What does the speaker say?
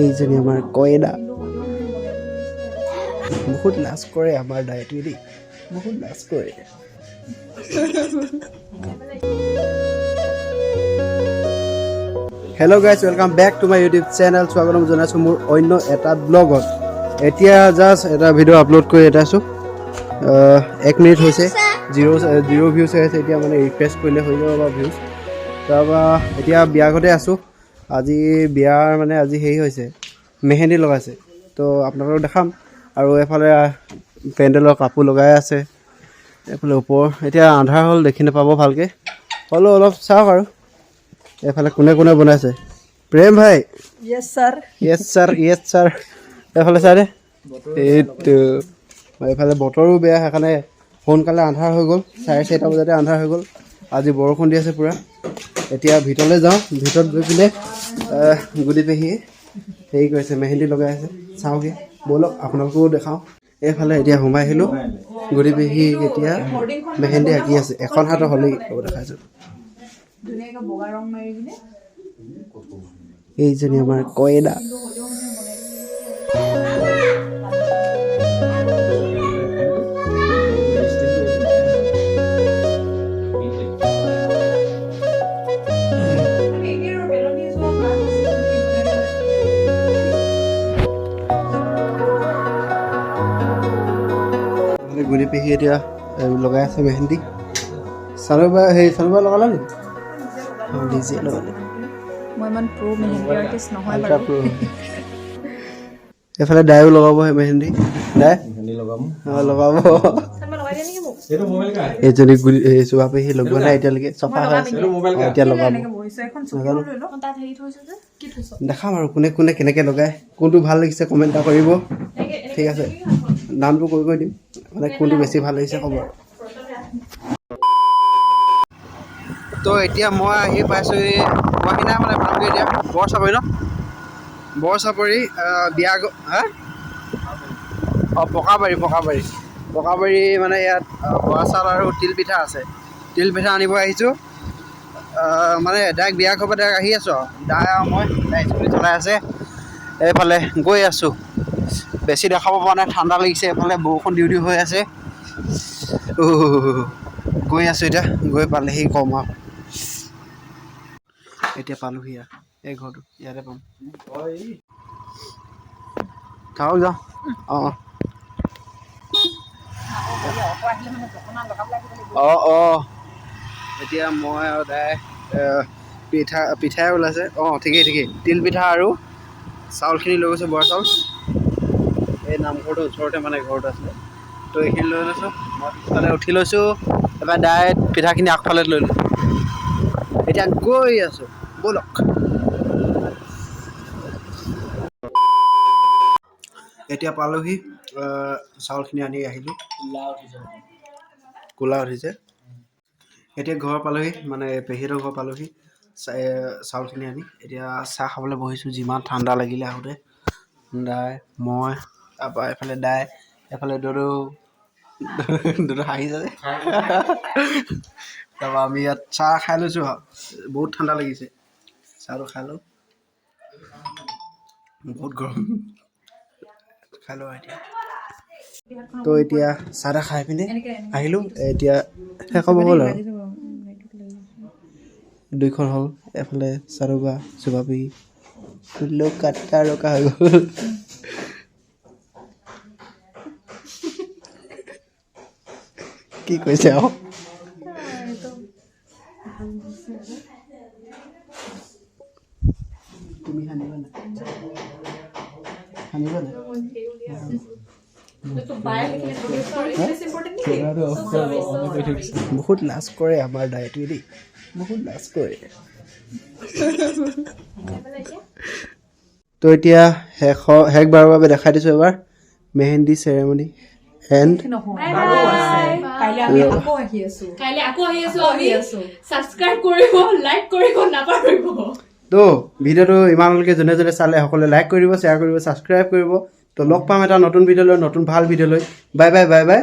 এইজনী আমাৰ কয়দা বহুত লাজ কৰে আমাৰ দায়টোৱে দেই বহুত লাজ কৰে hello' guys welcome back to my YouTube channel স্বাগতম জনাইছোঁ মোৰ অন্য এটা ব্লগত এতিয়া জাষ্ট এটা ভিডিঅ' আপলোড কৰি এটা আছোঁ 1 মিনিট হৈছে জিৰ' ভিউজ হৈ আছে এতিয়া মানে ৰিফ্ৰেছ কৰিলে হৈ যাব বা ভিউজ তাৰপৰা এতিয়া বিয়া ঘৰতে আছোঁ আজি বিয়াৰ মানে আজি হেৰি হৈছে মেহেন্দি লগাইছে তো আপোনালোকক দেখাম আৰু এফালে পেণ্ডেলৰ কাপোৰ লগাই আছে এফালে ওপৰ এতিয়া আন্ধাৰ হ'ল দেখি নাপাব ভালকৈ হ'লেও অলপ চাওক আৰু এফালে কোনে কোনে বনাইছে প্ৰেম ভাই Yes, sir. য়েছ ছাৰ এফালে চাই দে এইটো এইফালে বতৰো বেয়া সেইকাৰণে সোনকালে আন্ধাৰ হৈ গ'ল 4:30 বজাতে আন্ধাৰ হৈ গ'ল আজি বৰষুণ দি আছে পূৰা এতিয়া ভিতৰলৈ যাওঁ ভিতৰত গৈ পিনে গুদি পেহীয়ে হেৰি কৰিছে মেহেন্দি লগাই আছে চাওঁগৈ ব'লক আপোনালোককো দেখাওঁ এইফালে এতিয়া সোমাই আহিলোঁ গুদি পেহী এতিয়া মেহেন্দি আঁকি আছে এখন হাতৰ হ'লেই দেখাইছোঁ এইজনী আমাৰ কয়দা গুৰি পেহী এতিয়া লগাই আছে মেহেন্দি চানুবা লগালা নেকি নিজে লগালে মই ইমান প্ৰ মেহেন্দি আৰ্টিষ্ট নহয় বাৰু এফালে দায়ো লগাব মেহেন্দি দাই লগাব এইজনী চুবা পেহী লগোৱা নাই এতিয়ালৈকে চফা হৈ আছে এতিয়া লগাব দেখাম আৰু কোনে কোনে কেনেকৈ লগায় কোনটো ভাল লাগিছে কমেণ্ট এটা কৰিব ঠিক আছে নামটো কৈ দিম মানে কোনটো বেছি ভাল লাগিছে ক'ব তো এতিয়া মই আহি পাইছোঁ পোৱাখিনি মানে ভালকৈ এতিয়া বৰ চাপৰি বিয়া হা অঁ পকাবাৰী মানে ইয়াত বৰা চাউল আৰু তিল পিঠা আছে তিল পিঠা আনিব আহিছোঁ মানে ডাইৰেক্ট বিয়া ঘৰৰ পৰা ডাইৰেক্ট আহি আছোঁ আৰু দাই আৰু মই স্কুটি চলাই আছে এইফালে গৈ আছোঁ বেছি দেখাব পৰা নাই ঠাণ্ডা লাগিছে এইফালে বৰষুণ দিউ হৈ আছে গৈ আছোঁ এতিয়া গৈ পালেহি কম আৰু এতিয়া পালোহি এই ঘৰটো ইয়াতে পাম থাকক যাওঁ অঁ এতিয়া মই আৰু দাই পিঠাই ওলাইছে ঠিকেই তিল পিঠা আৰু চাউলখিনি লৈ গৈছোঁ বৰা চাউল এই নামঘৰটোৰ ওচৰতে মানে ঘৰটো আছিলে তো এইখিনি লৈ লৈছোঁ মই পিছফালে উঠি লৈছোঁ এবাৰ দাই পিঠাখিনি আগফালে লৈ লৈছোঁ এতিয়া গৈ আছোঁ ব'লক এতিয়া পালোহি চাউলখিনি আনি আহিলোঁ ক'লা উঠিছে এতিয়া ঘৰ পালোহি মানে পেহীহঁতৰ ঘৰ পালোহি চাউলখিনি আনি এতিয়া চাহ খাবলৈ বহিছোঁ যিমান ঠাণ্ডা লাগিলে আহোঁতে দাই মই তাৰপৰা এইফালে দাই এইফালে দদৌ হাঁহিছে তাৰপৰা আমি ইয়াত চাহ খাই লৈছোঁ আৰু বহুত ঠাণ্ডা লাগিছে চাহটো খাই লওঁ বহুত গৰম খাই লওঁ এতিয়া তো এতিয়া চাহ তাহ খাই পিনে আহিলোঁ এতিয়া শেষ হ'ব হ'ল আৰু 2খন হ'ল এফালে চাৰুবা চুবাপি কাটা ৰকা হৈ গ'ল কি কৈছে আৰু তুমি সানিবা না বহুত লাজ কৰে আমাৰ দায়টোৱে দেই বহুত লাজ কৰে তো এতিয়া শেষ বাৰৰ বাবে দেখাই দিছোঁ এবাৰ মেহেন্দি চেৰেমনি এণ্ড তো ভিডিঅ'টো ইমানলৈকে যোনে যোনে চালে সকলোৱে লাইক কৰিব শ্বেয়াৰ কৰিব ছাবস্ক্ৰাইব কৰিব তো লগ পাম এটা নতুন ভিডিঅ' লৈ নতুন ভাল ভিডিঅ' লৈ বাই বাই